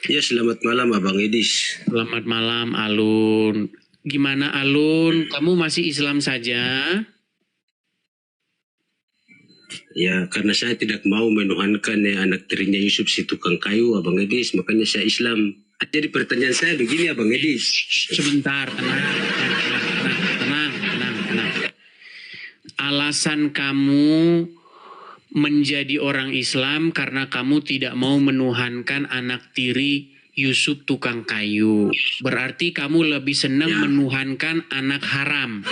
Ya, selamat malam Abang Edis. Selamat malam, Alun. Gimana, Alun? Kamu masih Islam saja? Ya, karena saya tidak mau menuhankan anak tirinya Yusuf si tukang kayu, Abang Edis, makanya saya Islam. Jadi pertanyaan saya begini, Abang Edis. Sebentar, tenang. Alasan kamu menjadi orang Islam karena kamu tidak mau menuhankan anak tiri Yusuf tukang kayu. Berarti kamu lebih senang menuhankan anak haram.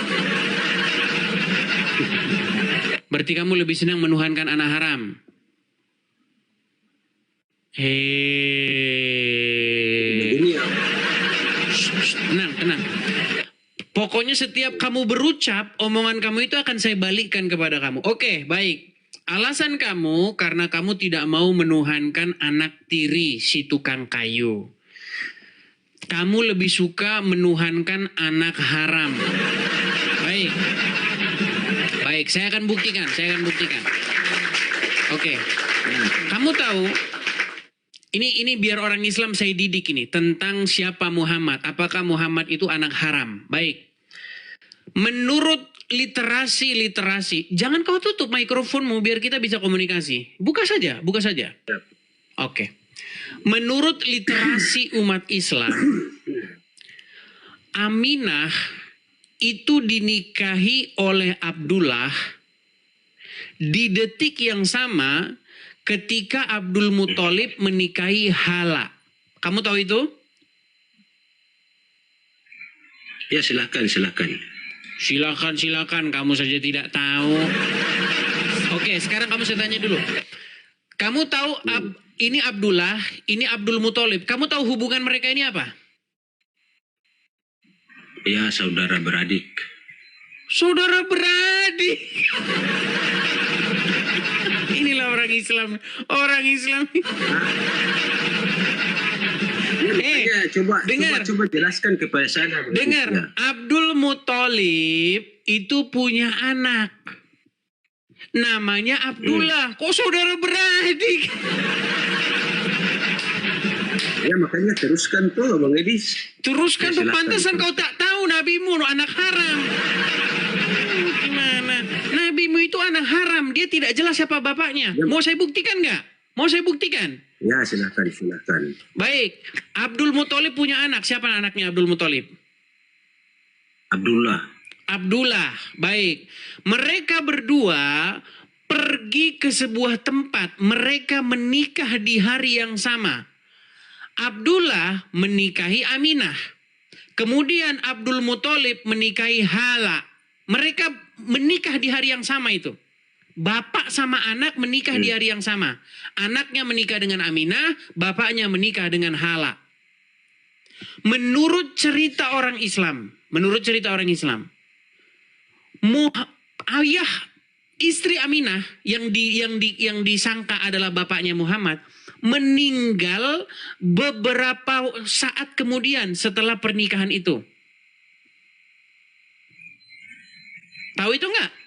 Berarti kamu lebih senang menuhankan anak haram. Tenang. Pokoknya setiap kamu berucap, omongan kamu itu akan saya balikkan kepada kamu. Oke, baik. Alasan kamu karena kamu tidak mau menuhankan anak tiri si tukang kayu. Kamu lebih suka menuhankan anak haram. Baik, saya akan buktikan. Oke. Kamu tahu, ini biar orang Islam saya didik ini tentang siapa Muhammad. Apakah Muhammad itu anak haram? Baik. Menurut literasi, jangan kau tutup mikrofonmu biar kita bisa komunikasi. Buka saja. Oke. Menurut literasi umat Islam, Aminah itu dinikahi oleh Abdullah di detik yang sama ketika Abdul Muthalib menikahi Hala. Kamu tahu itu? Ya, silakan. Silakan, kamu saja tidak tahu. Oke, sekarang kamu saya tanya dulu. Kamu tahu ini Abdullah, ini Abdul Muthalib. Kamu tahu hubungan mereka ini apa? Ya, saudara beradik. Saudara beradik. Inilah orang Islam. Coba jelaskan kepada saya. Dengar, ya. Abdul Muthalib itu punya anak. Namanya Abdullah. Kok saudara beradik? Ya, makanya teruskan tuh, Bang Edis. Teruskan tuh, pantesan kau tak tahu nabimu anak haram. Gimana? Nabimu itu anak haram. Dia tidak jelas siapa bapaknya. Ya. Mau saya buktikan nggak? Ya, silakan. Baik, Abdul Muthalib punya anak. Siapa anaknya Abdul Muthalib? Abdullah. Baik. Mereka berdua pergi ke sebuah tempat. Mereka menikah di hari yang sama. Abdullah menikahi Aminah. Kemudian Abdul Muthalib menikahi Hala. Mereka menikah di hari yang sama itu. Bapak sama anak menikah di hari yang sama. Anaknya menikah dengan Aminah, bapaknya menikah dengan Hala. Menurut cerita orang Islam, ayah istri Aminah yang disangka adalah bapaknya Muhammad meninggal beberapa saat kemudian setelah pernikahan itu. Tahu itu enggak?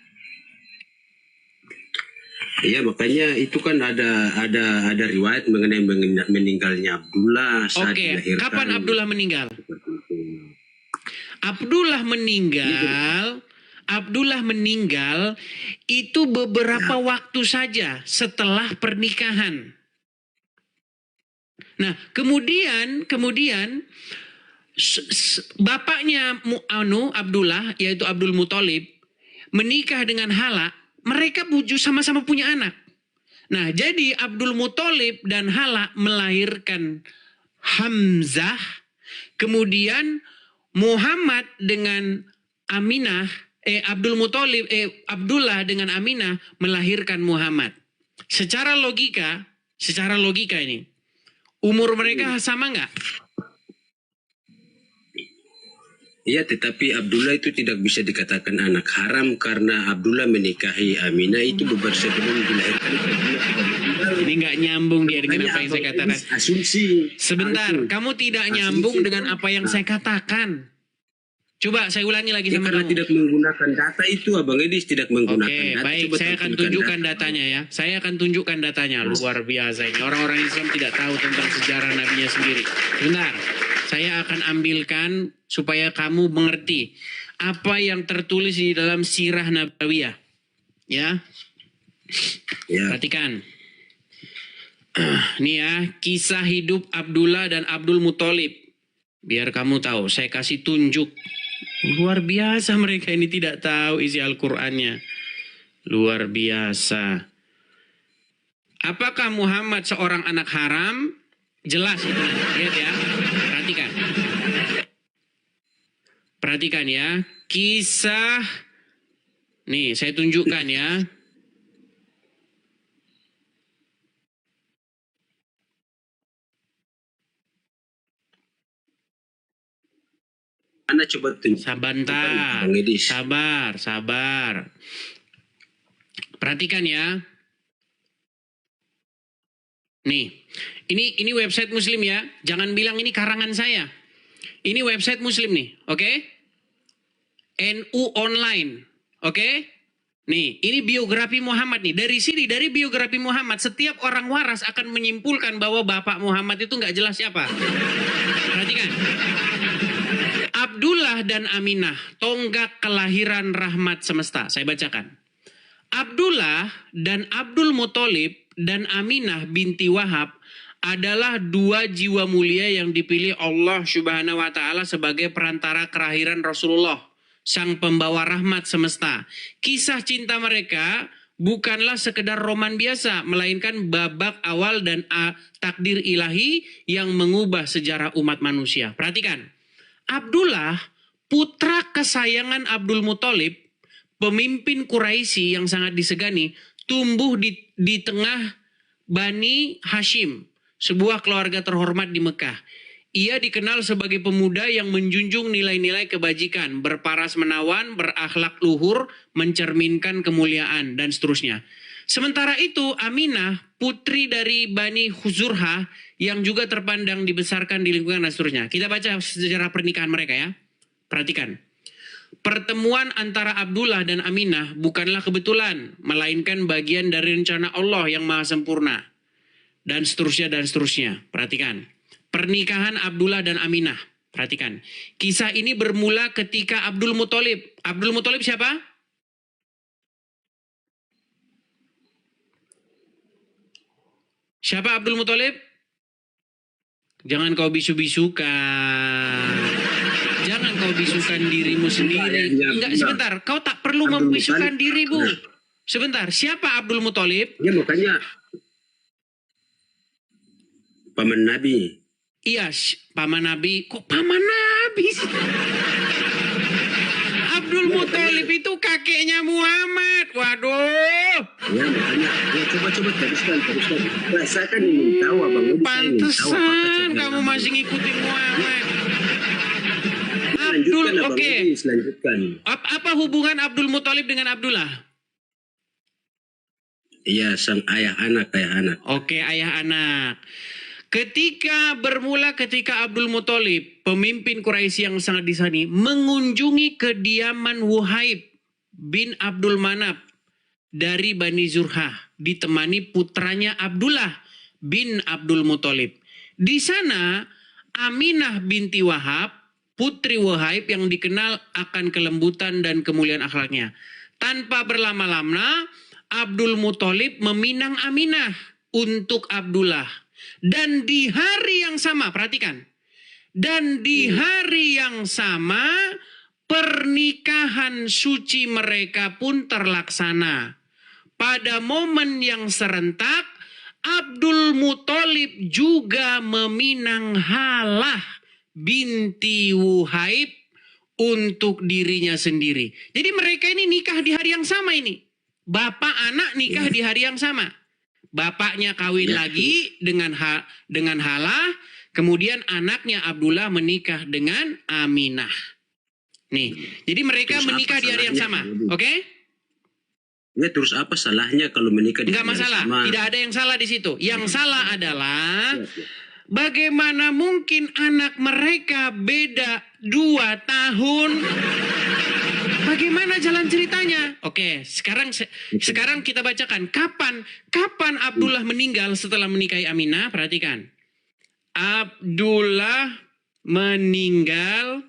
Iya, makanya itu kan ada riwayat mengenai meninggalnya Abdullah saat dilahirkan. Kapan Abdullah meninggal? Abdullah meninggal itu beberapa waktu saja setelah pernikahan. Nah, kemudian bapaknya Abdullah, yaitu Abdul Muthalib, menikah dengan Hala. Mereka sama-sama punya anak. Nah, jadi Abdul Muthalib dan Hala melahirkan Hamzah. Kemudian Muhammad dengan Aminah, Abdullah dengan Aminah melahirkan Muhammad. Secara logika ini, umur mereka sama nggak? Iya, tetapi Abdullah itu tidak bisa dikatakan anak haram karena Abdullah menikahi Aminah itu sebelum dilahirkan. Ini nggak nyambung dia dengan apa yang saya katakan. Asumsi. Sebentar, kamu tidak nyambung dengan apa yang saya katakan. Coba saya ulangi lagi Ya, sama karena kamu. tidak menggunakan data itu Abang Edis tidak menggunakan Oke, data. baik. Coba Saya akan tampilkan tunjukkan data. datanya ya. Saya akan tunjukkan datanya. Luar biasa ini. Orang-orang Islam tidak tahu tentang sejarah nabinya sendiri. Benar. Saya akan ambilkan supaya kamu mengerti apa yang tertulis di dalam sirah Nabawiyah. Ya. Ya. Perhatikan. Nih ya, kisah hidup Abdullah dan Abdul Muthalib. Biar kamu tahu, saya kasih tunjuk. Luar biasa mereka ini tidak tahu isi Al-Qur'annya. Luar biasa. Apakah Muhammad seorang anak haram? Jelas itu. Lihat ya. Perhatikan. Perhatikan ya. Kisah. Nih, saya tunjukkan ya. Anda coba tunjuk. Sabentar. Bang Edis. Sabar. Perhatikan ya. Nih, ini website Muslim ya. Jangan bilang ini karangan saya. Ini website Muslim nih, oke? NU Online, oke? Nih, ini biografi Muhammad nih. Dari sini, dari biografi Muhammad, setiap orang waras akan menyimpulkan bahwa Bapak Muhammad itu nggak jelas siapa. Perhatikan. Abdullah dan Aminah, tonggak kelahiran rahmat semesta. Saya bacakan. Abdullah dan Abdul Muthalib dan Aminah binti Wahab adalah dua jiwa mulia yang dipilih Allah Subhanahu wa taala sebagai perantara kelahiran Rasulullah, sang pembawa rahmat semesta. Kisah cinta mereka bukanlah sekedar roman biasa, melainkan babak awal dan takdir ilahi yang mengubah sejarah umat manusia. Perhatikan. Abdullah, putra kesayangan Abdul Muthalib, pemimpin Quraisy yang sangat disegani, tumbuh di tengah Bani Hashim, sebuah keluarga terhormat di Mekah. Ia dikenal sebagai pemuda yang menjunjung nilai-nilai kebajikan, berparas menawan, berakhlak luhur, mencerminkan kemuliaan, dan seterusnya. Sementara itu, Aminah, putri dari Bani Zurhah, yang juga terpandang dibesarkan di lingkungan dan seterusnya. Kita baca sejarah pernikahan mereka ya. Perhatikan. Pertemuan antara Abdullah dan Aminah bukanlah kebetulan, melainkan bagian dari rencana Allah yang maha sempurna. Dan seterusnya, dan seterusnya. Perhatikan. Pernikahan Abdullah dan Aminah. Perhatikan. Kisah ini bermula ketika Abdul Muthalib. Abdul Muthalib siapa? Siapa Abdul Muthalib? Jangan kau bisu-bisukan. Jangan kau bisukan dirimu sendiri. Enggak, sebentar. Kau tak perlu membisukan dirimu. Sebentar. Siapa Abdul Muthalib? Ya makanya paman Nabi. Iya, paman Nabi. Kok paman Nabi sih? Abdul Muthalib itu kakeknya Muhammad. Waduh. Ya makanya, ya coba teruskan. Nah, saya kan ingin tahu Abang Edis. Pantesan kamu masih ngikutin Muhammad. Abdul, oke. Lanjutkan. Apa hubungan Abdul Muthalib dengan Abdullah? Iya, sang ayah anak. Oke, ayah anak. Ketika Abdul Muthalib, pemimpin Quraisy yang sangat disani, mengunjungi kediaman Wuhaib bin Abdul Manaf dari Bani Zurhah, ditemani putranya Abdullah bin Abdul Muthalib. Di sana, Aminah binti Wahab, putri Wuhaib yang dikenal akan kelembutan dan kemuliaan akhlaknya. Tanpa berlama-lama, Abdul Muthalib meminang Aminah untuk Abdullah. Dan di hari yang sama, perhatikan. Dan di hari yang sama, pernikahan suci mereka pun terlaksana. Pada momen yang serentak, Abdul Muthalib juga meminang Halah binti Wuhaib untuk dirinya sendiri. Jadi mereka ini nikah di hari yang sama ini. Bapak anak nikah di hari yang sama. Bapaknya kawin lagi dengan Halah, kemudian anaknya Abdullah menikah dengan Aminah. Nih, jadi mereka Terus menikah di hari yang sama, oke? Ya terus apa salahnya kalau menikah di Enggak hari yang masalah, sama? tidak ada yang salah di situ. Yang salah adalah Bagaimana mungkin anak mereka beda 2 tahun? Bagaimana jalan ceritanya? Oke, sekarang kita bacakan kapan Abdullah meninggal setelah menikahi Aminah. Perhatikan. Abdullah meninggal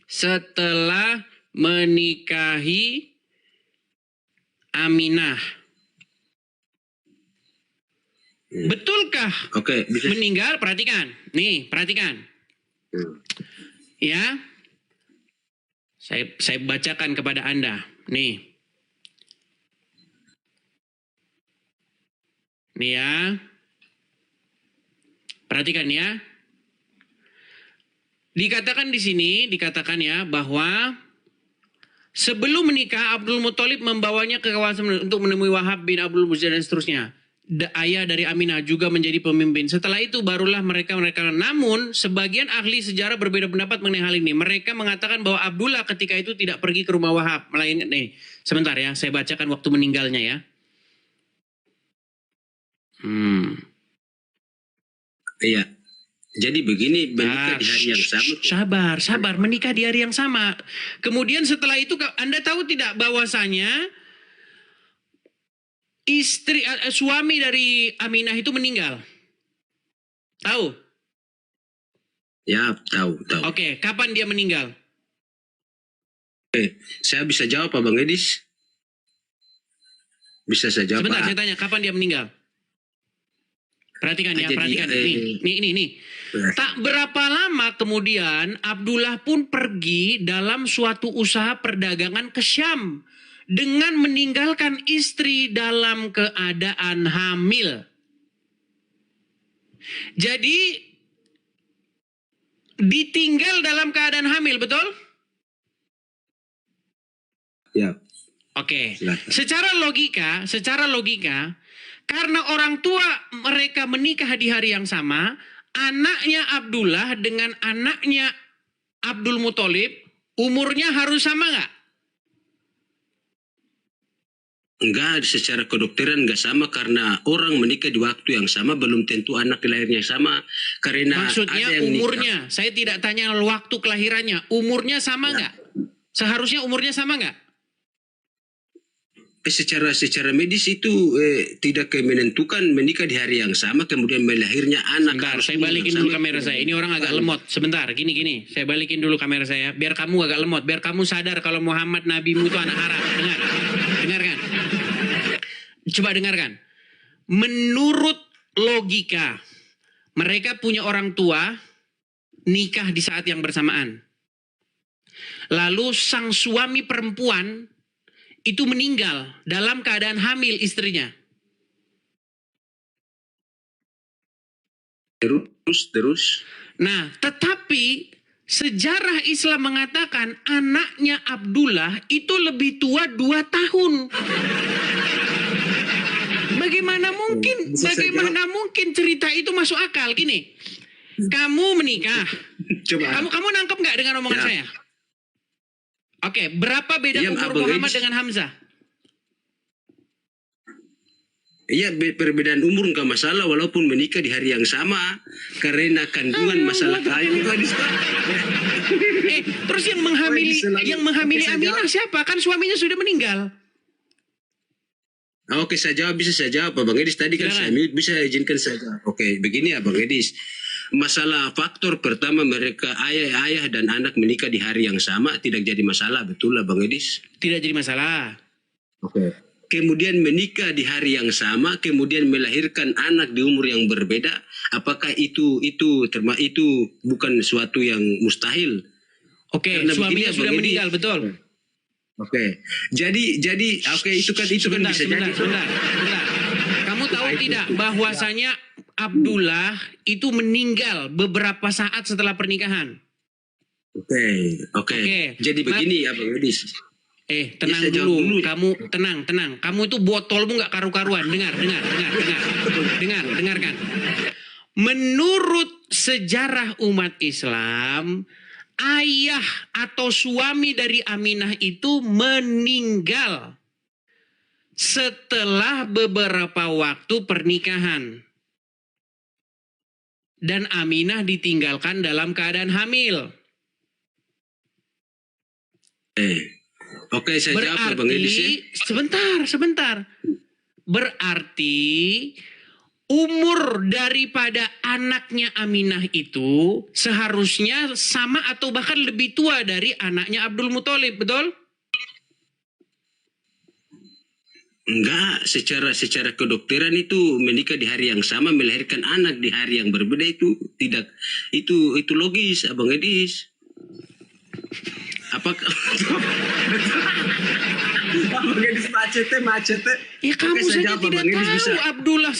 setelah menikahi Aminah. Betulkah Oke, bisa. meninggal? Perhatikan. Nih, perhatikan. Ya. Saya bacakan kepada Anda. Nih. Nih ya. Perhatikan ya. Dikatakan di sini, dikatakan ya bahwa sebelum menikah Abdul Muthalib membawanya ke kawasan untuk menemui Wahab bin Abdul Uzza dan seterusnya. Ayah dari Aminah juga menjadi pemimpin. Setelah itu barulah mereka. Namun sebagian ahli sejarah berbeda pendapat mengenai hal ini. Mereka mengatakan bahwa Abdullah ketika itu tidak pergi ke rumah Wahab. Melainkan nih, sebentar ya, saya bacakan waktu meninggalnya ya. Iya. Jadi begini, menikah di hari yang sama. Sabar, menikah di hari yang sama. Kemudian setelah itu Anda tahu tidak bahwasanya suami dari Aminah itu meninggal? Tahu? Ya, tahu. Oke, kapan dia meninggal? Oke, saya bisa jawab Bang Edis? Bisa saya jawab. Sebentar, saya tanya, kapan dia meninggal? Perhatikan ya, perhatikan. Nih. Tak berapa lama kemudian Abdullah pun pergi dalam suatu usaha perdagangan ke Syam dengan meninggalkan istri dalam keadaan hamil. Jadi ditinggal dalam keadaan hamil, betul? Ya. Oke. Secara logika, karena orang tua mereka menikah di hari yang sama, anaknya Abdullah dengan anaknya Abdul Muthalib umurnya harus sama nggak? Enggak, secara kedokteran enggak sama karena orang menikah di waktu yang sama belum tentu anak lahirnya sama. Karena maksudnya ada yang umurnya, saya tidak tanya waktu kelahirannya, umurnya sama nggak? Seharusnya umurnya sama nggak? Secara medis itu tidak menentukan menikah di hari yang sama kemudian melahirnya anak. Sebentar, saya balikin dulu kamera saya. Ini orang agak lemot. Sebentar, gini. Saya balikin dulu kamera saya. Biar kamu agak lemot. Biar kamu sadar kalau Muhammad nabimu itu anak haram. Dengarkan. Coba dengarkan. Menurut logika, mereka punya orang tua nikah di saat yang bersamaan. Lalu sang suami perempuan itu meninggal dalam keadaan hamil istrinya. Terus. Nah, tetapi sejarah Islam mengatakan anaknya Abdullah itu lebih tua 2 tahun. Bagaimana mungkin cerita itu masuk akal? Gini, kamu menikah. Coba. Kamu nangkep nggak dengan omongan saya? Oke, berapa beda umur Muhammad dengan Hamzah? Iya, perbedaan umur nggak masalah walaupun menikah di hari yang sama karena kandungan masalah kayu. Terus yang menghamili Aminah siapa? Kan suaminya sudah meninggal. Oke, bisa saya jawab Bang Edis tadi kan saya bisa izinkan saya. Oke, begini ya Bang Edis. Masalah faktor pertama mereka ayah dan anak menikah di hari yang sama tidak jadi masalah, betul lah Bang Edis? Tidak jadi masalah. Oke. Kemudian menikah di hari yang sama, kemudian melahirkan anak di umur yang berbeda, apakah itu bukan suatu yang mustahil? Oke, suaminya sudah meninggal, betul. Oke. Jadi itu kan bisa jadi. Sebentar. Kamu tahu tidak bahwasanya Abdullah itu meninggal beberapa saat setelah pernikahan? Oke. Jadi begini ya Bang Edis. Tenang dulu. Kamu tenang. Kamu itu botolmu nggak karu-karuan. Dengarkan. Menurut sejarah umat Islam, ayah atau suami dari Aminah itu meninggal setelah beberapa waktu pernikahan. dan Aminah ditinggalkan dalam keadaan hamil. Oke, saya jawab Bang Edis ya. Sebentar. Berarti umur daripada anaknya Aminah itu seharusnya sama atau bahkan lebih tua dari anaknya Abdul Muthalib, betul? Enggak, secara kedokteran itu menikah di hari yang sama, melahirkan anak di hari yang berbeda itu tidak, itu logis, Abang Edis. Apakah Abang Edis macet. Ya kamu Oke, saya saja jawab, tidak Abang Edis tahu bisa. Abdullah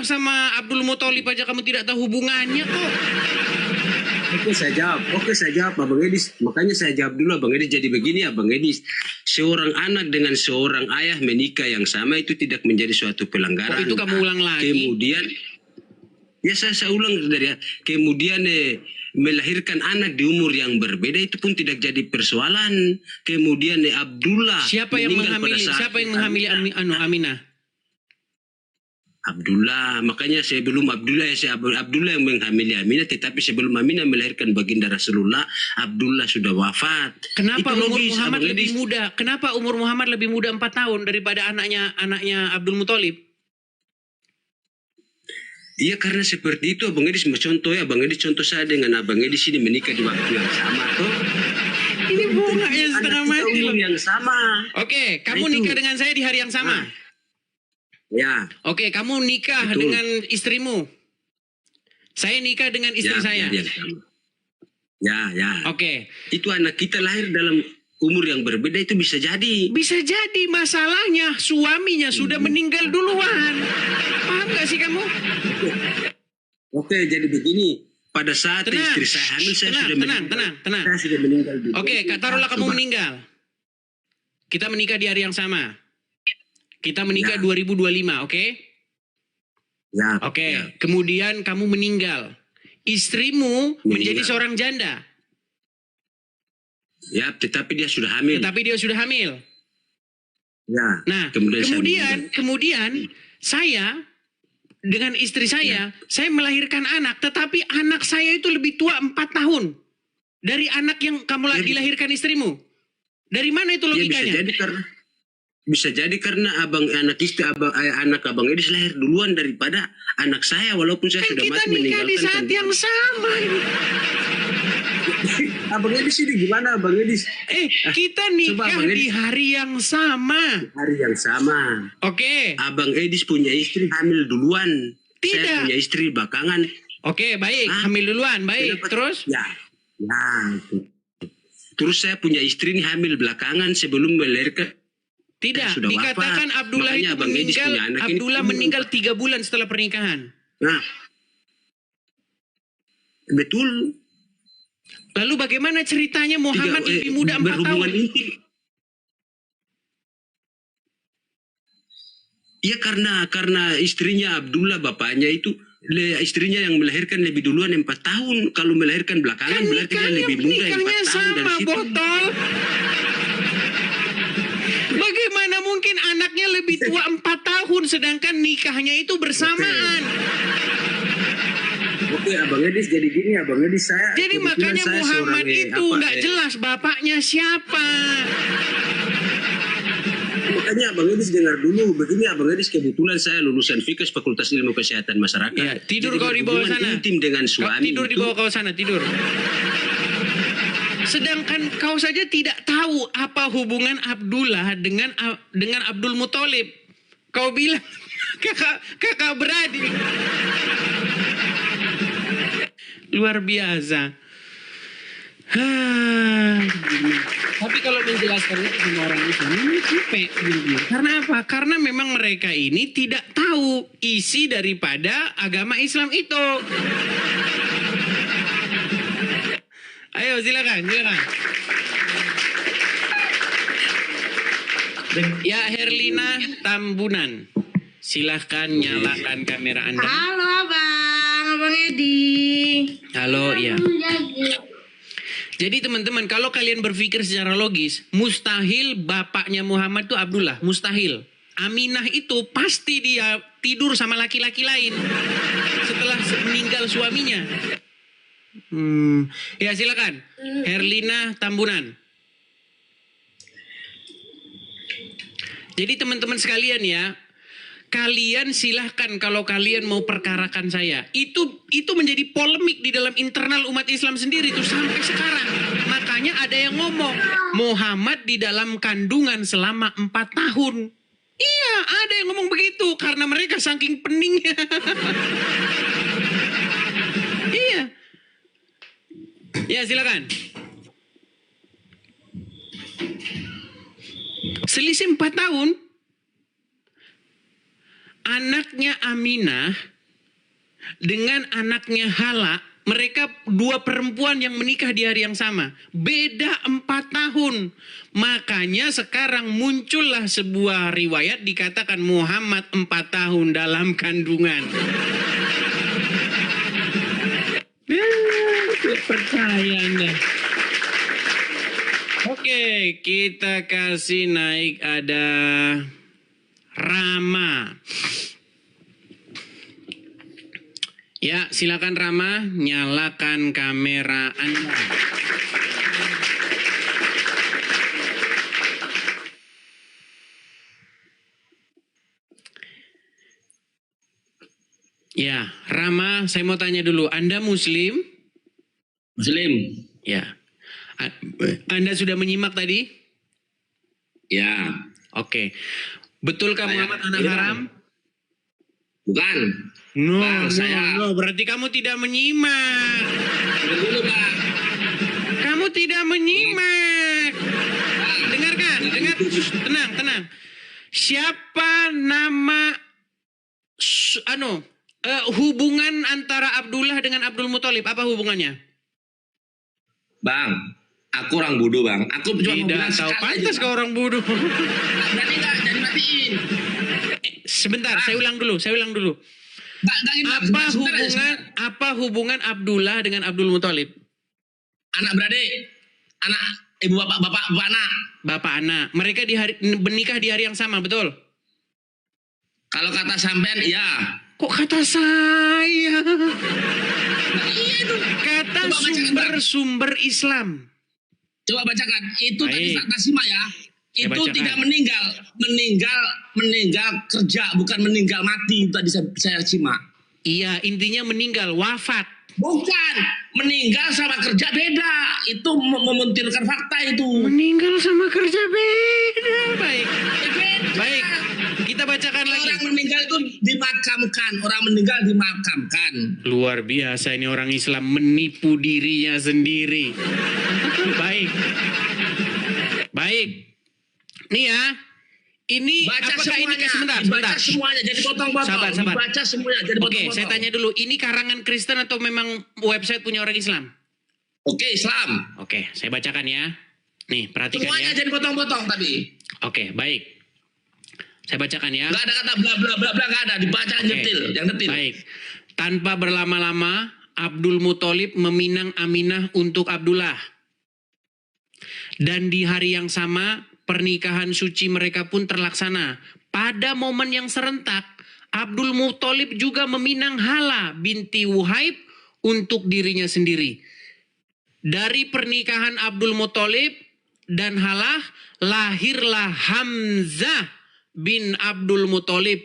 sama Abdul Muthalib aja kamu tidak tahu hubungannya kok. Oke, saya jawab Abang Edis. Makanya saya jawab dulu Abang Edis. Jadi begini Abang Edis, seorang anak dengan seorang ayah menikah yang sama itu tidak menjadi suatu pelanggaran. Kok itu kamu ulang lagi? Kemudian, ya saya ulang dari kemudian melahirkan anak di umur yang berbeda itu pun tidak jadi persoalan. Kemudian Abdullah Siapa yang menghamili Aminah? Abdullah, makanya sebelum Abdullah yang menghamili Aminah, tetapi sebelum Aminah melahirkan baginda Rasulullah, Abdullah sudah wafat. Kenapa Itu umur logis, Muhammad Abang lebih Edis. muda? Kenapa umur Muhammad lebih muda 4 tahun daripada anaknya Abdul Muthalib? Iya, karena seperti itu Abang Edis. Contoh ya Abang Edis, contoh saya dengan Abang Edis ini menikah di waktu yang sama tuh. Ini bunga ya setengah Anak kita mati umur loh. yang sama. Oke, kamu Nah, itu. nikah dengan saya di hari yang sama. Ya. Oke, kamu nikah Betul. dengan istrimu. Saya nikah dengan istri saya. Ya, sama. Ya. Oke. Itu anak kita lahir dalam umur yang berbeda itu bisa jadi. Bisa jadi masalahnya suaminya sudah meninggal duluan. Paham gak sih kamu? Oke, jadi begini. Pada saat Tenang. istri saya hamil, saya sudah meninggal. Tenang. Saya sudah meninggal dulu. Oke, taruhlah kamu Coba. meninggal. Kita menikah di hari yang sama. Kita menikah Ya. 2025, oke? Ya. Oke, Ya. kemudian kamu meninggal. Istrimu menjadi Meninggal. seorang janda, Ya, tetapi dia sudah hamil. tetapi dia sudah hamil. Ya. Nah, kemudian saya dengan istri saya melahirkan anak, tetapi anak saya itu lebih tua 4 tahun dari anak yang kamu dilahirkan istrimu. Dari mana itu Ya, logikanya? bisa jadi karena anak Abang Edis lahir duluan daripada anak saya, walaupun saya Kan sudah kita mati nikah meninggalkan. di saat yang sama ini. Abang Edis ini gimana Abang Edis? Kita Coba, nikah Bang Edis. di hari yang sama. Hari yang sama. Oke. Abang Edis punya istri hamil duluan. Tidak. Saya punya istri belakangan. Oke, baik. Hamil duluan, baik. Kenapa? Terus? Ya. Terus saya punya istri ini hamil belakangan sebelum melahirkan. Tidak, Sudah dikatakan wafat. Abdullah Makanya itu Abang Edis meninggal. punya anak ini Abdullah umur meninggal 3 bulan setelah pernikahan. Nah, betul. Lalu bagaimana ceritanya Muhammad lebih muda 4 berhubungan tahun? intim. Ya karena istrinya Abdullah, bapaknya itu istrinya yang melahirkan lebih duluan 4 tahun. Kalau melahirkan belakangan Kan berarti dia lebih muda 4 nikahnya tahun dari sama, situ. botol. Bagaimana mungkin anaknya lebih tua 4 tahun sedangkan nikahnya itu bersamaan? Oke, Abang Edis, jadi gini Abang Edis, saya. Jadi kebetulan makanya saya Muhammad seorang, itu nggak jelas bapaknya siapa. Makanya Abang Edis dengar dulu. Begini Abang Edis, kebetulan saya lulusan FIKES Fakultas Ilmu Kesehatan Masyarakat. Ya, tidur Jadi kau di bawah berhubungan sana. intim dengan suami. Tidur di itu- bawah kau sana, tidur. Sedangkan kau saja tidak tahu apa hubungan Abdullah dengan Abdul Muthalib. Kau bilang kakak beradik. Luar biasa. Tapi kalau menjelaskan itu sama orang Islam ini capek. Karena apa? Karena memang mereka ini tidak tahu isi daripada agama Islam itu. Ayo silakan. Ya Herlina Tambunan, silahkan nyalakan kamera Anda. Halo Abang Edi. Halo, ya. Jadi teman-teman, kalau kalian berpikir secara logis, mustahil bapaknya Muhammad itu Abdullah, mustahil. Aminah itu pasti dia tidur sama laki-laki lain. meninggal suaminya. Ya silakan, Herlina Tambunan. Jadi teman-teman sekalian ya, kalian silahkan kalau kalian mau perkarakan saya. Itu menjadi polemik di dalam internal umat Islam sendiri tuh sampai sekarang. Makanya ada yang ngomong Muhammad di dalam kandungan selama 4 tahun. Iya, ada yang ngomong begitu karena mereka saking peningnya. Iya. Ya silakan. Selisih 4 tahun. Anaknya Aminah dengan anaknya Hala, mereka 2 perempuan yang menikah di hari yang sama. Beda 4 tahun. Makanya sekarang muncullah sebuah riwayat dikatakan Muhammad 4 tahun dalam kandungan. Percaya Anda. Oke, kita kasih naik ada Rama. Ya, silakan Rama, nyalakan kamera Anda. Ya, Rama, saya mau tanya dulu, Anda Muslim? Muslim. Ya. Anda sudah menyimak tadi? Ya. Oke. Betulkah Muhammad anak haram? Bukan. No, Bang, no, berarti kamu tidak menyimak. Dulu, Bang. Kamu tidak menyimak. Dengarkan, dengar. Tenang. Siapa nama hubungan antara Abdullah dengan Abdul Muthalib? Apa hubungannya? Bang, aku orang bodoh, Bang. Aku cuma mau bilang Tidak tahu, sekali pantas aja, kau orang bodoh. Berani nggak? Jadi matiin. Sebentar, saya ulang dulu. Nggak ini, Bang. Sebentar aja, sebentar. Apa hubungan Abdullah dengan Abdul Muthalib? Anak beradik. Anak ibu bapak anak. Bapak anak. Mereka menikah di hari yang sama, betul? Kalau kata sampean, ya. Kok kata saya? Nah, iya itu. Kata Coba bacakan, Bang. sumber Islam. Coba bacakan. Itu tadi Baik. tak simak ya. Saya Itu bacakan. tidak meninggal kerja, bukan meninggal mati. Itu tadi saya simak. Iya, intinya meninggal, wafat. Bukan, meninggal sama kerja beda. Itu memuntirkan fakta itu. Meninggal sama kerja beda. Baik. Ya beda. Baik. Kita bacakan lagi. Orang meninggal itu dimakamkan. Orang meninggal dimakamkan. Luar biasa ini orang Islam menipu dirinya sendiri. Baik. Nih ya. Ini Baca apakah semuanya. ini sebentar. Baca semuanya. Jadi potong-potong. Sabar. Baca semuanya. Jadi Oke, potong-potong. saya tanya dulu. Ini karangan Kristen atau memang website punya orang Islam? Oke, Islam. Oke, saya bacakan ya. Nih, perhatikan Semuanya ya. jadi potong-potong tadi. Oke, baik. Saya bacakan ya. Nggak ada kata bla bla bla bla, nggak ada. Dibaca Oke. nyetil, yang detil. Baik. Tanpa berlama-lama, Abdul Muthalib meminang Aminah untuk Abdullah. Dan di hari yang sama, pernikahan suci mereka pun terlaksana. Pada momen yang serentak, Abdul Muthalib juga meminang Hala binti Wuhaib untuk dirinya sendiri. Dari pernikahan Abdul Muthalib dan Halah, lahirlah Hamzah bin Abdul Muthalib,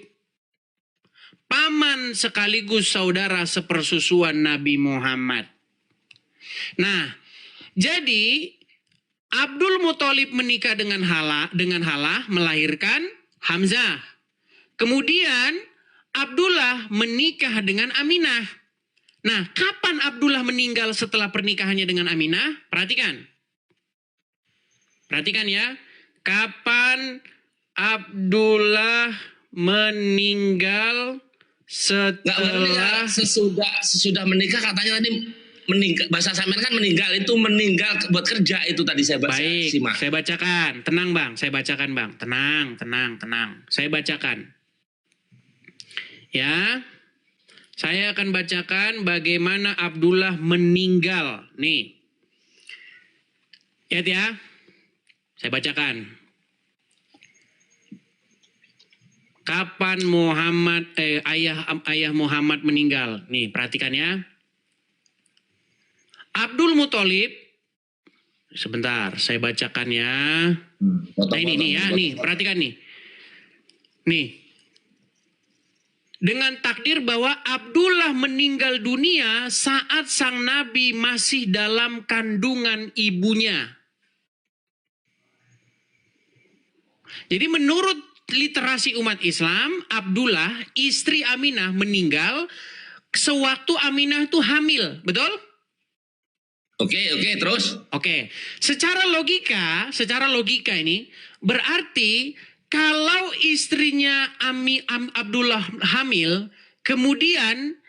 paman sekaligus saudara sepersusuan Nabi Muhammad. Nah, jadi Abdul Muthalib menikah dengan Halah melahirkan Hamzah. Kemudian Abdullah menikah dengan Aminah. Nah, kapan Abdullah meninggal setelah pernikahannya dengan Aminah? Perhatikan ya. Kapan Abdullah meninggal setelah sesudah menikah katanya tadi meninggal. Bahasa sampean kan meninggal itu meninggal buat kerja itu tadi saya baca. Baik, simak. saya bacakan. Tenang bang, saya bacakan bang. Tenang. Saya bacakan. Ya, saya akan bacakan bagaimana Abdullah meninggal. Nih, lihat ya. Saya bacakan. Kapan ayah Muhammad meninggal? Nih, perhatikan ya. Abdul Muthalib, sebentar, saya bacakan ya. Nah ini nih ya, nih, perhatikan nih. Nih. Dengan takdir bahwa Abdullah meninggal dunia saat sang nabi masih dalam kandungan ibunya. Jadi menurut literasi umat Islam, Abdullah, istri Aminah meninggal sewaktu Aminah itu hamil, betul? Oke, terus? Oke, secara logika ini berarti kalau istrinya Abdullah hamil, kemudian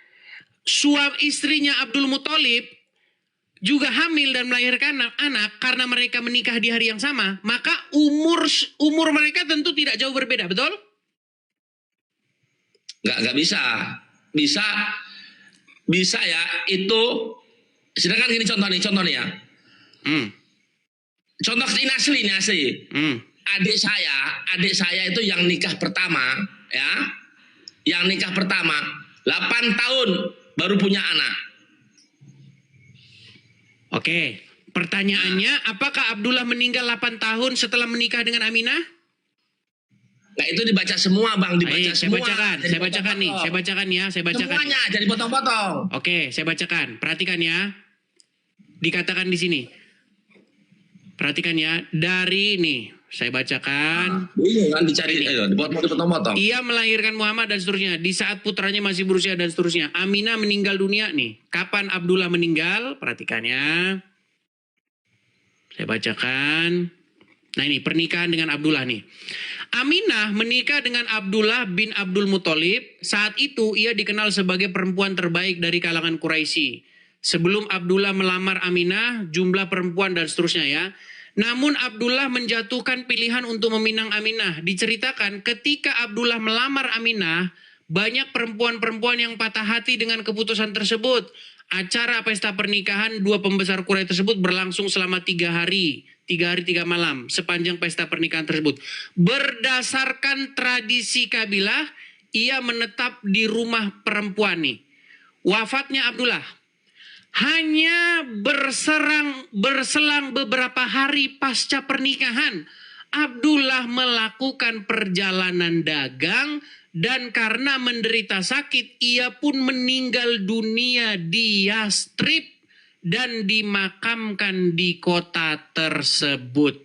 istrinya Abdul Muthalib juga hamil dan melahirkan anak karena mereka menikah di hari yang sama, maka umur mereka tentu tidak jauh berbeda, betul? Nggak bisa. Bisa ya, itu sedangkan gini contoh nih ya. Contoh ini asli. Adik saya itu yang nikah pertama ya. Yang nikah pertama 8 tahun baru punya anak. Oke, pertanyaannya apakah Abdullah meninggal 8 tahun setelah menikah dengan Aminah? Nah itu dibaca semua Bang, Baik, semua. saya bacakan nih. Semuanya jadi potong-potong. Oke, saya bacakan. Perhatikan ya. Dikatakan di sini. Perhatikan ya, dari nih, saya bacakan. Kan dicari, dipotong-potong. Ia melahirkan Muhammad dan seterusnya. Di saat putranya masih berusia dan seterusnya. Aminah meninggal dunia nih. Kapan Abdullah meninggal? Perhatikan ya. Saya bacakan. Nah ini pernikahan dengan Abdullah nih. Aminah menikah dengan Abdullah bin Abdul Muthalib. Saat itu ia dikenal sebagai perempuan terbaik dari kalangan Quraisy. Sebelum Abdullah melamar Aminah, jumlah perempuan dan seterusnya ya. Namun Abdullah menjatuhkan pilihan untuk meminang Aminah. Diceritakan ketika Abdullah melamar Aminah, banyak perempuan-perempuan yang patah hati dengan keputusan tersebut. Acara pesta pernikahan dua pembesar Quraisy tersebut berlangsung selama 3 hari. 3 hari 3 malam sepanjang pesta pernikahan tersebut. Berdasarkan tradisi kabilah, ia menetap di rumah perempuan nih. Wafatnya Abdullah hanya berselang beberapa hari pasca pernikahan, Abdullah melakukan perjalanan dagang dan karena menderita sakit, ia pun meninggal dunia di Yastrib dan dimakamkan di kota tersebut.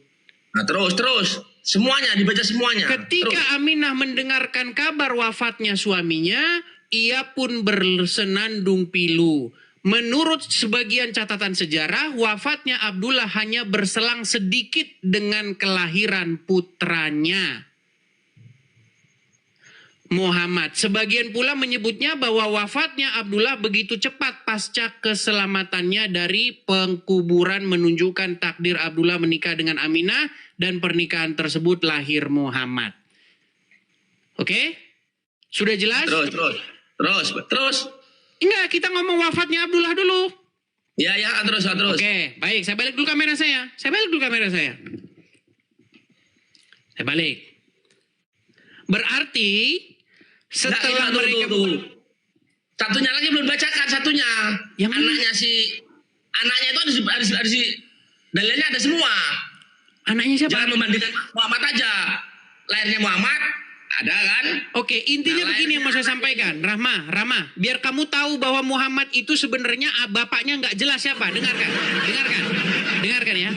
Nah terus. Semuanya, dibaca semuanya. Ketika Aminah mendengarkan kabar wafatnya suaminya, ia pun bersenandung pilu. Menurut sebagian catatan sejarah, wafatnya Abdullah hanya berselang sedikit dengan kelahiran putranya Muhammad. Sebagian pula menyebutnya bahwa wafatnya Abdullah begitu cepat pasca keselamatannya dari pengkuburan menunjukkan takdir Abdullah menikah dengan Aminah dan pernikahan tersebut lahir Muhammad. Oke? Sudah jelas? Terus. Enggak, kita ngomong wafatnya Abdullah dulu. Ya, terus. Oke, baik. Saya balik dulu kamera saya. Saya balik. Berarti setelah mereka... Satunya lagi belum bacakan, satunya. Yang mana? Anaknya itu ada dalilnya ada semua. Anaknya siapa? Jangan membandingkan Muhammad aja. Lahirnya Muhammad, ada kan? Oke, intinya begini yang mau saya sampaikan. Rahma, biar kamu tahu bahwa Muhammad itu sebenarnya bapaknya nggak jelas siapa. Dengarkan ya.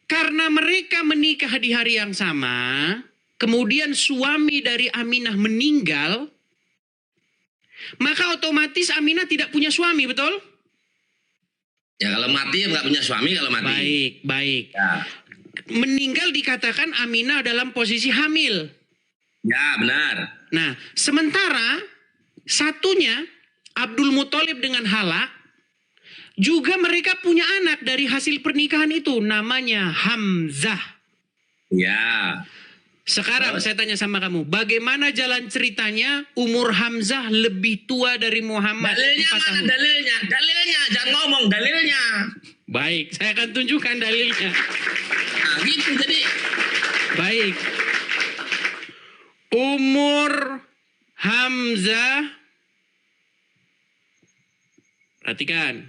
Karena mereka menikah di hari yang sama, kemudian suami dari Aminah meninggal, maka otomatis Aminah tidak punya suami, betul? Ya kalau mati nggak punya suami kalau mati. Baik. Ya. Meninggal dikatakan Aminah dalam posisi hamil. Ya benar. Nah, sementara satunya Abdul Muthalib dengan Halak juga mereka punya anak dari hasil pernikahan itu, namanya Hamzah. Ya. Sekarang saya tanya sama kamu, bagaimana jalan ceritanya umur Hamzah lebih tua dari Muhammad? Dalilnya 4 mana tahun. dalilnya? Jangan ngomong dalilnya. Baik, saya akan tunjukkan dalilnya. Nah gitu jadi. Baik. Umur Hamzah, perhatikan.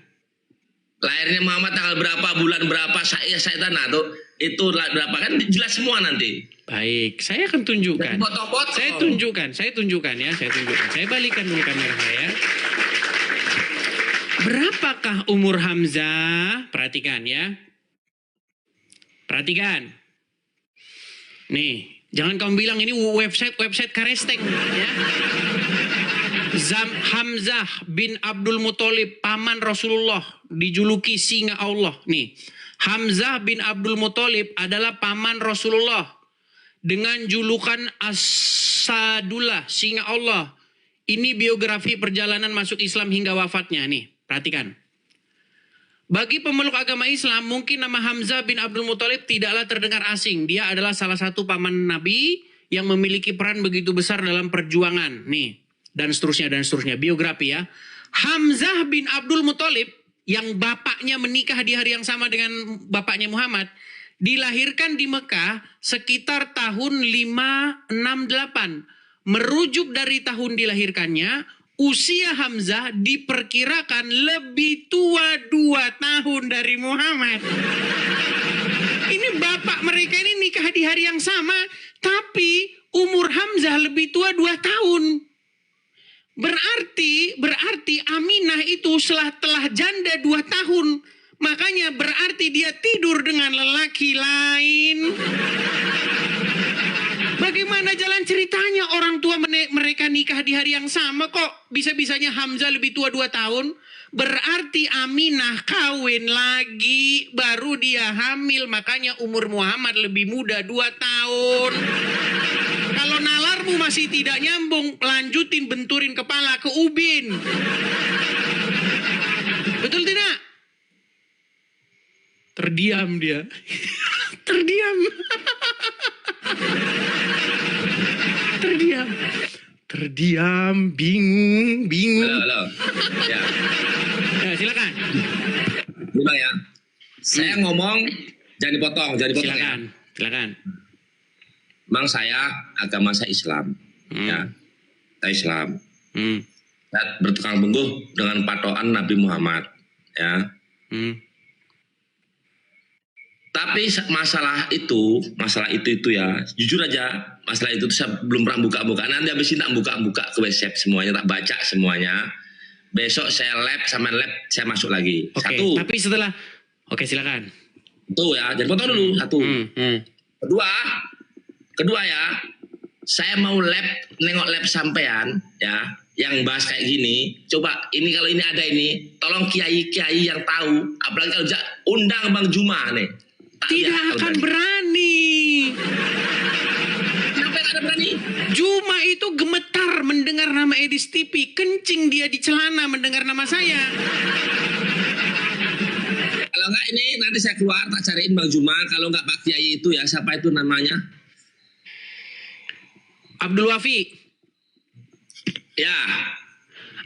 Lahirnya Muhammad tanggal berapa, bulan berapa, saya tanah tuh. Itu berapa kan jelas semua nanti. Baik, saya akan tunjukkan. Potong-potong. Saya tunjukkan ya, saya tunjukkan. Saya balikan dulu kamera saya. Berapakah umur Hamzah? Perhatikan ya. Perhatikan. Nih, jangan kamu bilang ini website Karesteng ya. Hamzah bin Abdul Muthalib, paman Rasulullah, dijuluki singa Allah. Nih, Hamzah bin Abdul Muthalib adalah paman Rasulullah dengan julukan Asadullah, singa Allah. Ini biografi perjalanan masuk Islam hingga wafatnya. Nih, perhatikan. Bagi pemeluk agama Islam, mungkin nama Hamzah bin Abdul Muthalib tidaklah terdengar asing. Dia adalah salah satu paman Nabi yang memiliki peran begitu besar dalam perjuangan. Nih, dan seterusnya, biografi ya. Hamzah bin Abdul Muthalib yang bapaknya menikah di hari yang sama dengan bapaknya Muhammad, dilahirkan di Mekah sekitar tahun 568. Merujuk dari tahun dilahirkannya, usia Hamzah diperkirakan lebih tua 2 tahun dari Muhammad. Ini bapak mereka ini nikah di hari yang sama, tapi umur Hamzah lebih tua 2 tahun. Berarti Aminah itu telah janda 2 tahun. Makanya berarti dia tidur dengan lelaki lain. Bagaimana jalan ceritanya orang tua mereka nikah di hari yang sama kok bisa-bisanya Hamzah lebih tua 2 tahun? Berarti Aminah kawin lagi baru dia hamil. Makanya umur Muhammad lebih muda 2 tahun. Kalau nalarmu masih tidak nyambung, lanjutin benturin kepala ke ubin. Betul tidak? Terdiam dia. Terdiam. Terdiam, bingung. Halo. Ya. Ya, silakan. Gimana ya? Saya ngomong jangan dipotong ya. Silakan. Memang saya agama saya Islam. Ya. Saya Islam. Saya bertukang teguh dengan patokan Nabi Muhammad, ya. Tapi masalah itu ya, jujur aja, masalah itu saya belum pernah buka-buka. Nanti habis ini tak buka-buka ke website semuanya, tak baca semuanya. Besok saya sama lab, saya masuk lagi. Oke, Satu. tapi setelah, oke silakan. Itu ya, jangan potong dulu. Satu. Kedua ya, saya mau nengok lab sampean ya, yang bahas kayak gini. Coba ini kalau ini ada ini, tolong kiai-kiai yang tahu, apalagi kalau undang Bang Juma nih. Tidak akan berani. Kenapa tidak berani? Juma itu gemetar mendengar nama Edis TV. Kencing dia di celana mendengar nama saya. Kalau enggak ini nanti saya keluar tak cariin Bang Juma. Kalau enggak Pak Kiai itu ya, siapa itu namanya? Abdul Wafi. Ya.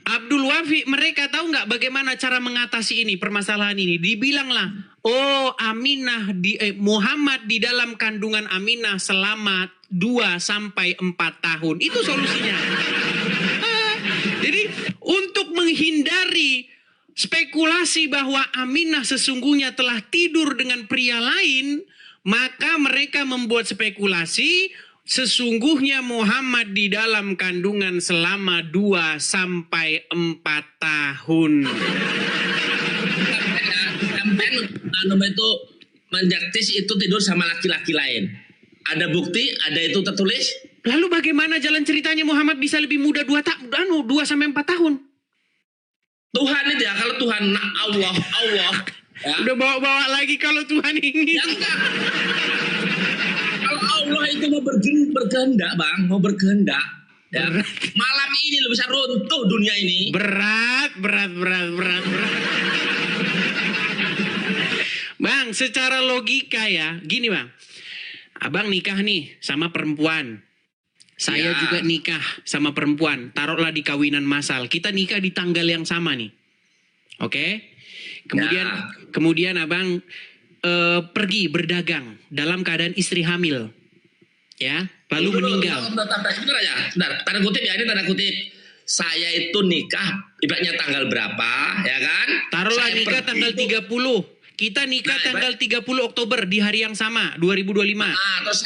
Abdul Wafi, mereka tahu nggak bagaimana cara mengatasi ini, permasalahan ini? Dibilanglah, oh Aminah, Muhammad di dalam kandungan Aminah selama 2-4 tahun. Itu solusinya. Jadi untuk menghindari spekulasi bahwa Aminah sesungguhnya telah tidur dengan pria lain, maka mereka membuat spekulasi sesungguhnya Muhammad di dalam kandungan selama 2-4 tahun. Sampai itu menjaktis itu tidur sama laki-laki lain. Ada bukti, ada itu tertulis. Lalu bagaimana jalan ceritanya Muhammad bisa lebih muda 2-4 tahun? Tuhan itu ya, kalau Tuhan Allah. Ya. Udah bawa-bawa lagi kalau Tuhan ingin. Ya enggak. Kalau Allah itu mau berkehendak Bang, mau berkehendak. Ya. Malam ini lo bisa runtuh dunia ini. Berat. Bang, secara logika ya, gini Bang. Abang nikah nih sama perempuan. Saya juga nikah sama perempuan. Taruhlah di kawinan massal. Kita nikah di tanggal yang sama nih. Oke? Kemudian Abang pergi berdagang dalam keadaan istri hamil. Ya, lalu meninggal. Sebentar aja, sebentar. Tanda kutip ya, ini tanda kutip. Saya itu nikah, ibaratnya tanggal berapa, ya kan? Taruhlah Saya nikah pergi tanggal itu- 30. Kita nikah Nah, tanggal 30 Oktober di hari yang sama, 2025. Terus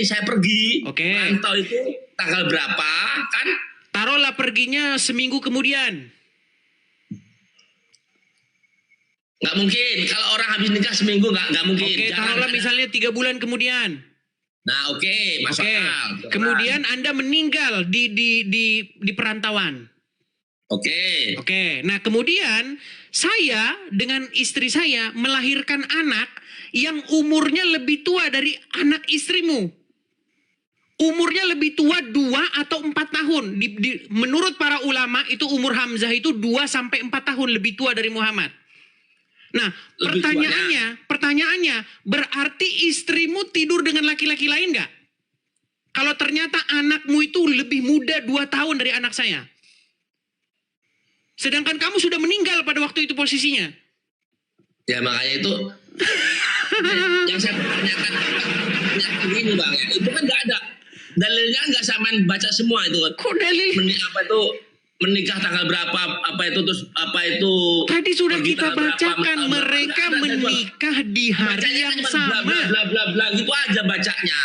saya pergi. Oke. Rantau itu tanggal berapa, kan? Taruhlah perginya seminggu kemudian. Nggak mungkin. Kalau orang habis nikah seminggu nggak mungkin. Oke, Jangan taruhlah ada. misalnya 3 bulan kemudian. Nah, oke, masuk Oke. akal. Kemudian Anda meninggal di perantauan. Oke. Oke. Nah, kemudian saya dengan istri saya melahirkan anak yang umurnya lebih tua dari anak istrimu. Umurnya lebih tua 2 atau 4 tahun. Menurut para ulama itu umur Hamzah itu 2 sampai 4 tahun lebih tua dari Muhammad. Nah, Lebih pertanyaannya, berarti istrimu tidur dengan laki-laki lain nggak? Kalau ternyata anakmu itu lebih muda 2 tahun dari anak saya. Sedangkan kamu sudah meninggal pada waktu itu posisinya. Ya makanya itu yang saya pertanyakan begini bang, ya, itu kan nggak ada dalilnya, nggak samain baca semua itu kan. Kok dalil? Menikah tanggal berapa, apa itu terus apa itu. Tadi sudah pergi kita tanggal berapa, bacakan mereka ada, menikah di hari bacanya yang kan sama. bla bla bla bla gitu aja bacanya.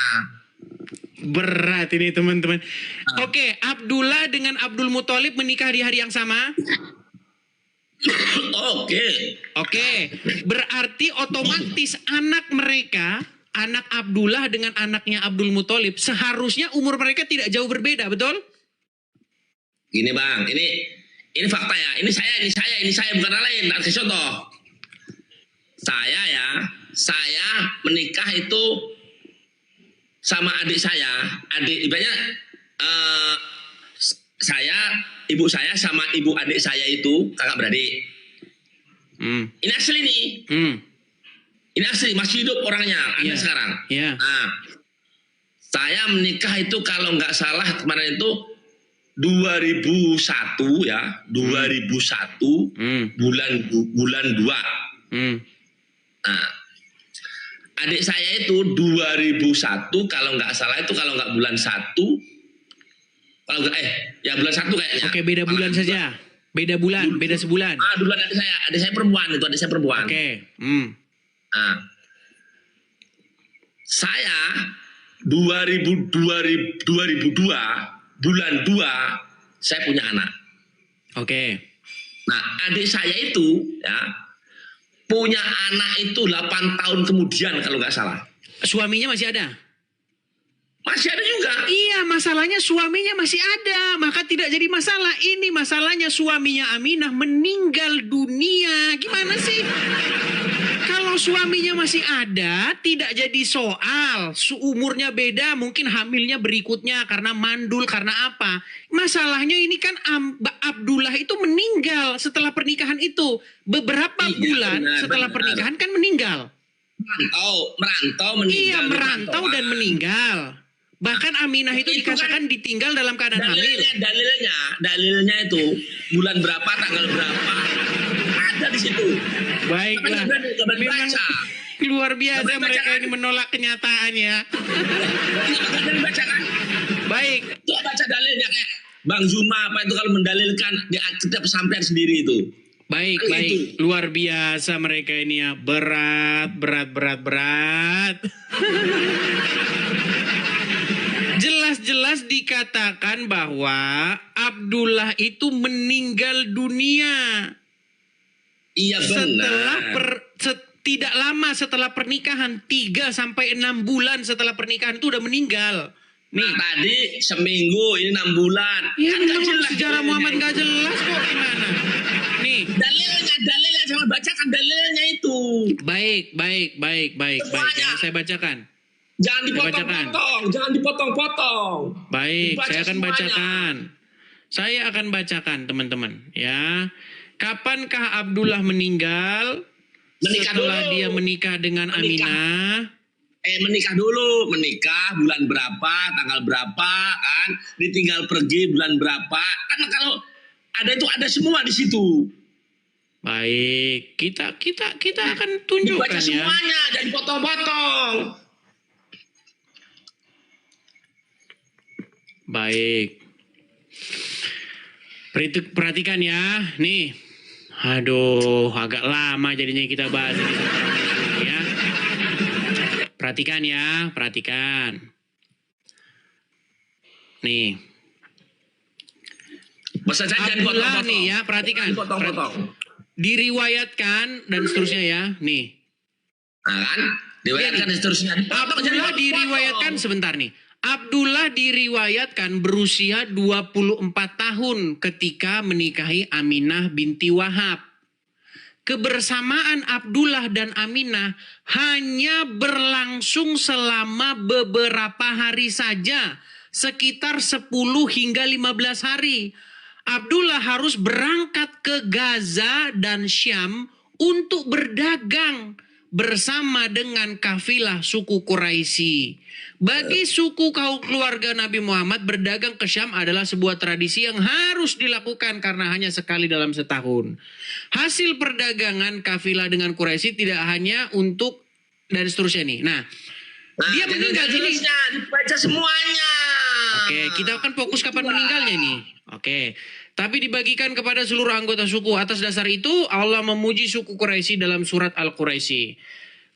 Berat ini teman-teman. Oke, Abdullah dengan Abdul Muthalib menikah di hari yang sama. Oke. Oke, berarti otomatis anak mereka, anak Abdullah dengan anaknya Abdul Muthalib, seharusnya umur mereka tidak jauh berbeda, betul? Gini bang, ini fakta ya. Ini saya bukan orang lain. Tak kasih contoh. Saya menikah itu sama adik saya. Ibaratnya ibu saya sama ibu adik saya itu kakak beradik. Ini asli nih. Ini asli, masih hidup orangnya, ada Iya. sekarang. Iya. Nah, saya menikah itu kalau nggak salah kemarin itu 2001 ya, 2001 bulan 2. Nah, adik saya itu 2001 kalau nggak salah itu kalau nggak bulan 1, kalau nggak ya bulan 1 kayaknya. Oke, beda bulan saja. Beda bulan, beda sebulan. Duluan adik saya perempuan itu, adik saya perempuan. Oke. Nah, saya 2002 bulan 2 saya punya anak. Oke. Nah, adik saya itu ya punya anak itu 8 tahun kemudian kalau nggak salah. Suaminya masih ada? Masih ada juga. Iya, masalahnya suaminya masih ada, maka tidak jadi masalah. Ini masalahnya suaminya Aminah meninggal dunia. Gimana sih? Kalau suaminya masih ada, tidak jadi soal. Umurnya beda, mungkin hamilnya berikutnya karena mandul, karena apa. Masalahnya ini kan Abdullah itu meninggal setelah pernikahan itu. Beberapa bulan setelah pernikahan kan meninggal. Merantau meninggal. Iya, merantau dan meninggal. Bahkan Aminah itu dikatakan ditinggal dalam keadaan hamil. Dalilnya itu bulan berapa, tanggal berapa. Ada di situ. Baiklah. Nggak berani Memang baca. luar biasa Nggak berani mereka baca. ini menolak kenyataannya. Nggak berani baca kan? Baik. Itu baca dalilnya kayak Bang Zuma apa itu kalau mendalilkan di setiap pesantren sendiri itu. Baik, Kan baik. gitu. Luar biasa mereka ini ya. Berat. Jelas-jelas dikatakan bahwa Abdullah itu meninggal dunia. Iya Setelah benar. tidak lama setelah pernikahan, 3 sampai 6 bulan setelah pernikahan itu udah meninggal. Nih, Tadi seminggu, ini 6 bulan. ya Kan nggak memang jelas sejarah dalilnya Muhammad itu. nggak jelas kok gimana. Nih, Dalilnya sama bacakan dalilnya itu. baik. Semuanya. Ya, saya bacakan. Jangan Bacakan. dipotong-potong. Baik, Dibaca saya akan semuanya. bacakan. Saya akan bacakan, teman-teman. Ya, kapankah Abdullah meninggal? Menikah Setelah dulu. dia menikah dengan Menikah. Aminah. Menikah dulu, bulan berapa, tanggal berapa, kan? Ditinggal pergi bulan berapa? Kan kalau ada itu ada semua di situ. Baik, kita akan Dibaca tunjukkan ya. semuanya, jangan potong-potong. Baik. Perhatikan ya, nih. Aduh, agak lama jadinya kita bahas ini ya. Perhatikan ya, perhatikan. Nih. Masa jangan Abdullah potong-potong. nih ya, perhatikan. Potong-potong. Diriwayatkan dan seterusnya ya, nih. Nah kan, diriwayatkan dan seterusnya. Abdullah diriwayatkan sebentar nih. Abdullah diriwayatkan berusia 24 tahun ketika menikahi Aminah binti Wahab. Kebersamaan Abdullah dan Aminah hanya berlangsung selama beberapa hari saja, sekitar 10 hingga 15 hari. Abdullah harus berangkat ke Gaza dan Syam untuk berdagang bersama dengan kafilah suku Quraisy. Bagi suku keluarga Nabi Muhammad, berdagang ke Syam adalah sebuah tradisi yang harus dilakukan karena hanya sekali dalam setahun. Hasil perdagangan kafilah dengan Quraisy tidak hanya untuk dan seterusnya nih. Nah, dia meninggal ini. Dibaca semuanya. Oke, kita akan fokus kapan meninggalnya nih. Oke. Tapi dibagikan kepada seluruh anggota suku. Atas dasar itu Allah memuji suku Quraisy dalam surat Al-Quraisy.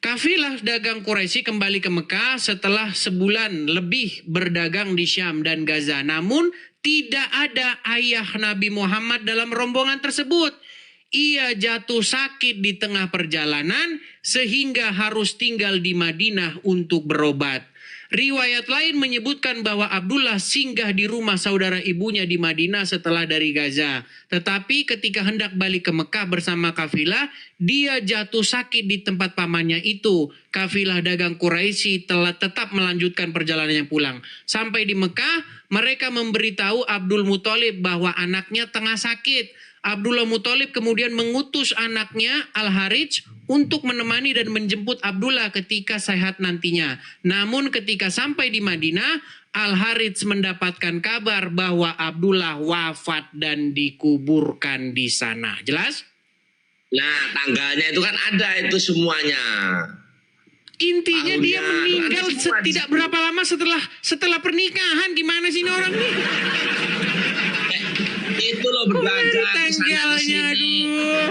Kafilah dagang Quraisy kembali ke Mekah setelah sebulan lebih berdagang di Syam dan Gaza. Namun tidak ada ayah Nabi Muhammad dalam rombongan tersebut. Ia jatuh sakit di tengah perjalanan sehingga harus tinggal di Madinah untuk berobat. Riwayat lain menyebutkan bahwa Abdullah singgah di rumah saudara ibunya di Madinah setelah dari Gaza. Tetapi ketika hendak balik ke Mekah bersama kafilah, dia jatuh sakit di tempat pamannya itu. Kafilah dagang Quraisy telah tetap melanjutkan perjalanannya pulang. Sampai di Mekah, mereka memberitahu Abdul Muthalib bahwa anaknya tengah sakit. Abdullah Muthalib kemudian mengutus anaknya Al-Harits untuk menemani dan menjemput Abdullah ketika sehat nantinya. Namun ketika sampai di Madinah, Al-Harits mendapatkan kabar bahwa Abdullah wafat dan dikuburkan di sana. Jelas? Nah, tanggalnya itu kan ada itu semuanya. Intinya dia Tahunnya, meninggal ada semua di tidak situ. berapa lama setelah pernikahan. Gimana sih ini orang nih? Itu loh belajar di sana Tanggalnya, sini. aduh.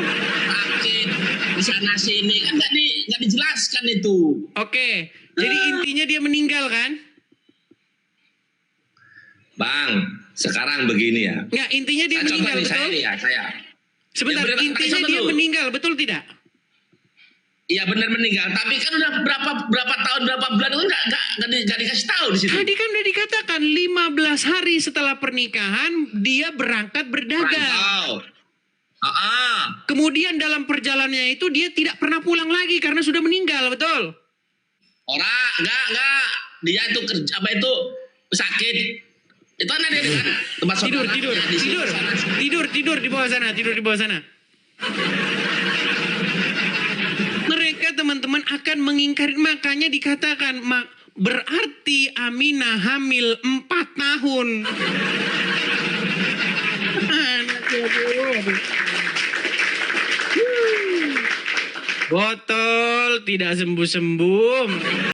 Sakit di sana sini kan nggak dijelaskan itu. Oke, jadi intinya dia meninggal kan? Bang, sekarang begini ya. Nggak, intinya dia Nah, contoh meninggal, nih, saya betul? nih ya, saya. Sebentar, Ya, bener, intinya contoh dia dulu. meninggal, betul tidak? Iya benar meninggal, tapi kan udah berapa tahun berapa bulan itu nggak dikasih tahu di situ. Tadi kan udah dikatakan 15 hari setelah pernikahan dia berangkat berdagang. Rantau. Kemudian dalam perjalanannya itu dia tidak pernah pulang lagi karena sudah meninggal, betul? Orang enggak dia itu kerja apa itu sakit. Itu kan ada di kan tempat Tidur saudaranya di situ sana. tidur di bawah sana, tidur di bawah sana. Mereka teman-teman akan mengingkari, makanya dikatakan berarti Aminah hamil 4 tahun. Botol tidak sembuh-sembuh.